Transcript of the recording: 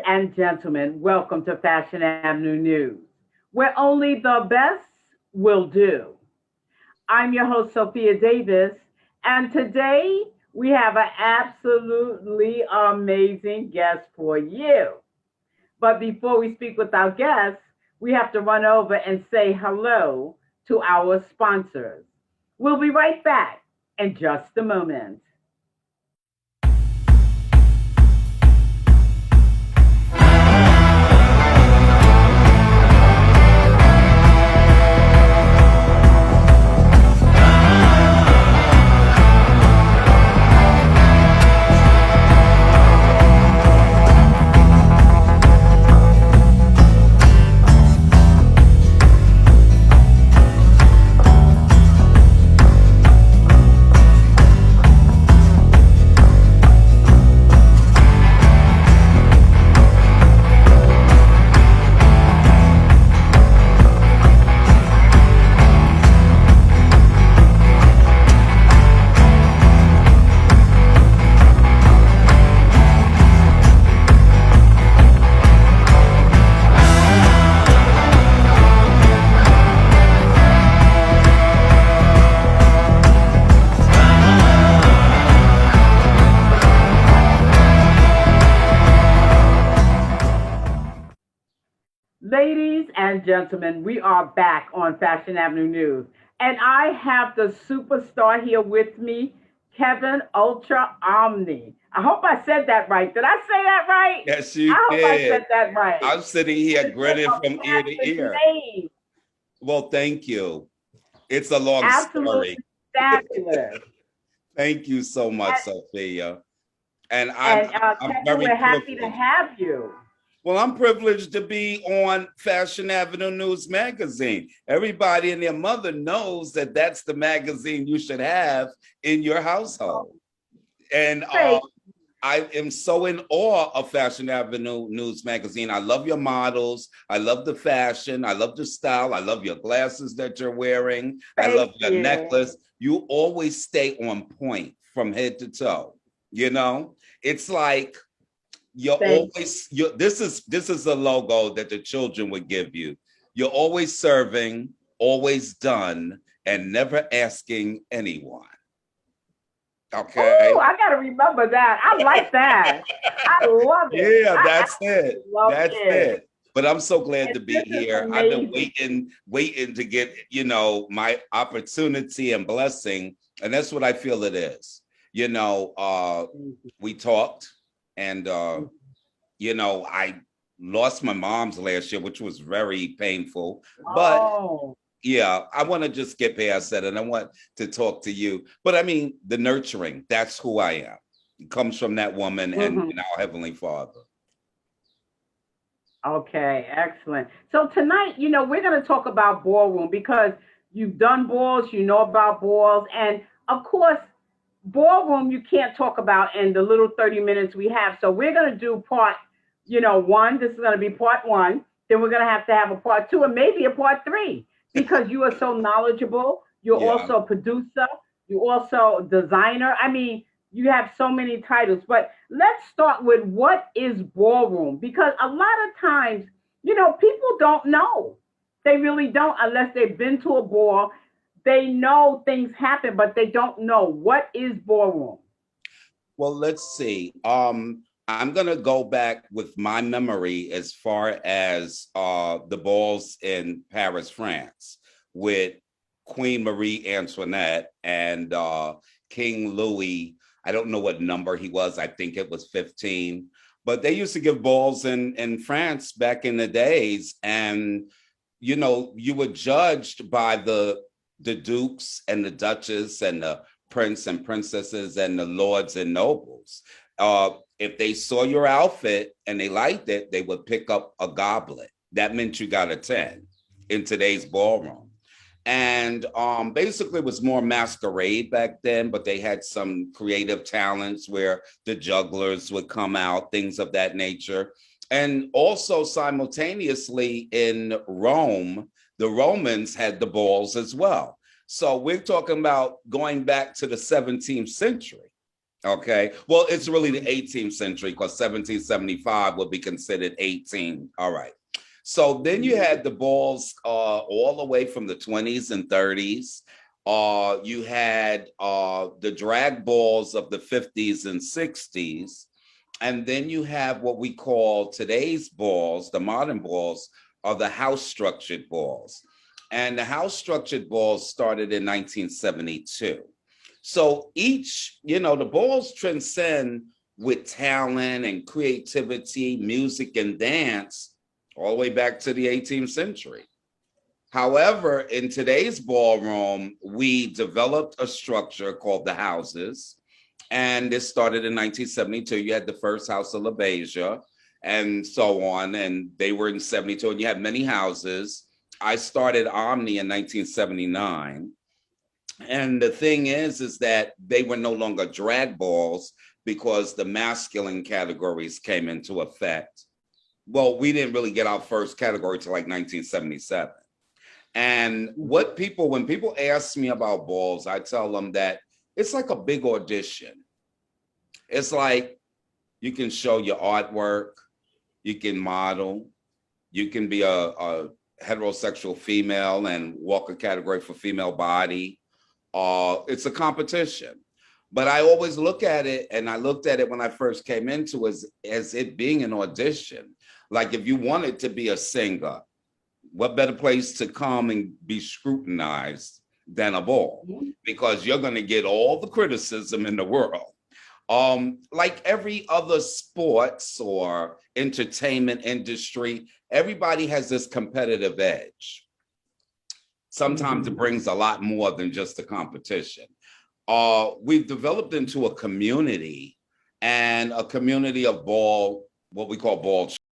and gentlemen, welcome to Fashion Avenue News, where only the best will do. I'm your host, Sophia Davis, and today we have an absolutely amazing guest for you. But before we speak with our guests, we have to run over and say hello to our sponsors. We'll be right back in just a moment. Ladies and gentlemen, we are back on Fashion Avenue News. And I have the superstar here with me, Kevin Ultra Omni. I hope I said that right. Did I say that right? Yes, you I hope I did. said that right. I'm sitting here It's such grinning a from ear to fabulous ear. name. Well, thank you. It's a long story. Absolutely fabulous. Thank you so much, And, Sophia. And and I'm Kevin, very we're happy to privileged. have you. Well, I'm privileged to be on Fashion Avenue News magazine. Everybody and their mother knows that that's the magazine you should have in your household. And Say, I am so in awe of Fashion Avenue News magazine. I love your models. I love the fashion. I love the style. I love your glasses that you're wearing. I love thank your you. necklace. You always stay on point from head to toe. You know, it's like you're Thank always you this is a logo that the children would give you. You're always serving, always done, and never asking anyone. Oh, Okay. I gotta remember that. I like that. I love it. Yeah, I that's it. absolutely love That's it. it. But I'm so glad And to be this is here. I've been amazing. waiting to get, my opportunity and blessing. And that's what I feel it is. You know, Mhm, we talked and mhm. I lost my mom's last year, which was very painful. But Oh, yeah, I want to just get past that and I want to talk to you. But I mean, the nurturing, that's who I am. It comes from that woman hmm. and our Heavenly Father. Okay, excellent. So tonight, we're going to talk about ballroom because you've done balls, you know about balls, and of course, ballroom you can't talk about in the little 30 minutes we have. So we're going to do part, one. This is going to be part one. Then we're going to have a part two and maybe a part three because you are so knowledgeable. You're Yeah. also a producer. You're also a designer. I mean, you have so many titles. But let's start with what is ballroom because a lot of times, people don't know. They really don't unless they've been to a ball. They know things happen, but they don't know what is ballroom. Well, let's see. I'm gonna go back with my memory as far as the balls in Paris, France, with Queen Marie Antoinette and King Louis. I don't know what number he was. I think it was 15. But they used to give balls in France back in the days, and you were judged by the dukes and the duchess and the prince and princesses and the lords and nobles. If they saw your outfit and they liked it, they would pick up a goblet. That meant you got a 10 in today's ballroom. And basically, it was more masquerade back then, but they had some creative talents where the jugglers would come out, things of that nature. And also, simultaneously in Rome, the Romans had the balls as well. So we're talking about going back to the 17th century. Okay. Well, it's really the 18th century because 1775 would be considered 18. All right. So then you had the balls all the way from the 20s and 30s. You had the drag balls of the 50s and 60s. And then you have what we call today's balls, the modern balls, are the house structured balls. And the house structured balls started in 1972. So each, the balls transcend with talent and creativity, music and dance all the way back to the 18th century. However, in today's ballroom, we developed a structure called the houses. And this started in 1972. You had the first house of LaBeija and so on. And they were in 72. And you had many houses. I started Omni in 1979. And the thing is that they were no longer drag balls because the masculine categories came into effect. Well, we didn't really get our first category till like 1977. And when people ask me about balls, I tell them that it's like a big audition. It's like you can show your artwork, you can model, you can be a heterosexual female and walk a category for female body. It's a competition. But I always look at it, and I looked at it when I first came into it as it being an audition. Like if you wanted to be a singer, what better place to come and be scrutinized than a ball? Because you're going to get all the criticism in the world. Like every other sports or entertainment industry, everybody has this competitive edge. Sometimes it brings a lot more than just a competition. We've developed into a community and a community of what we call ball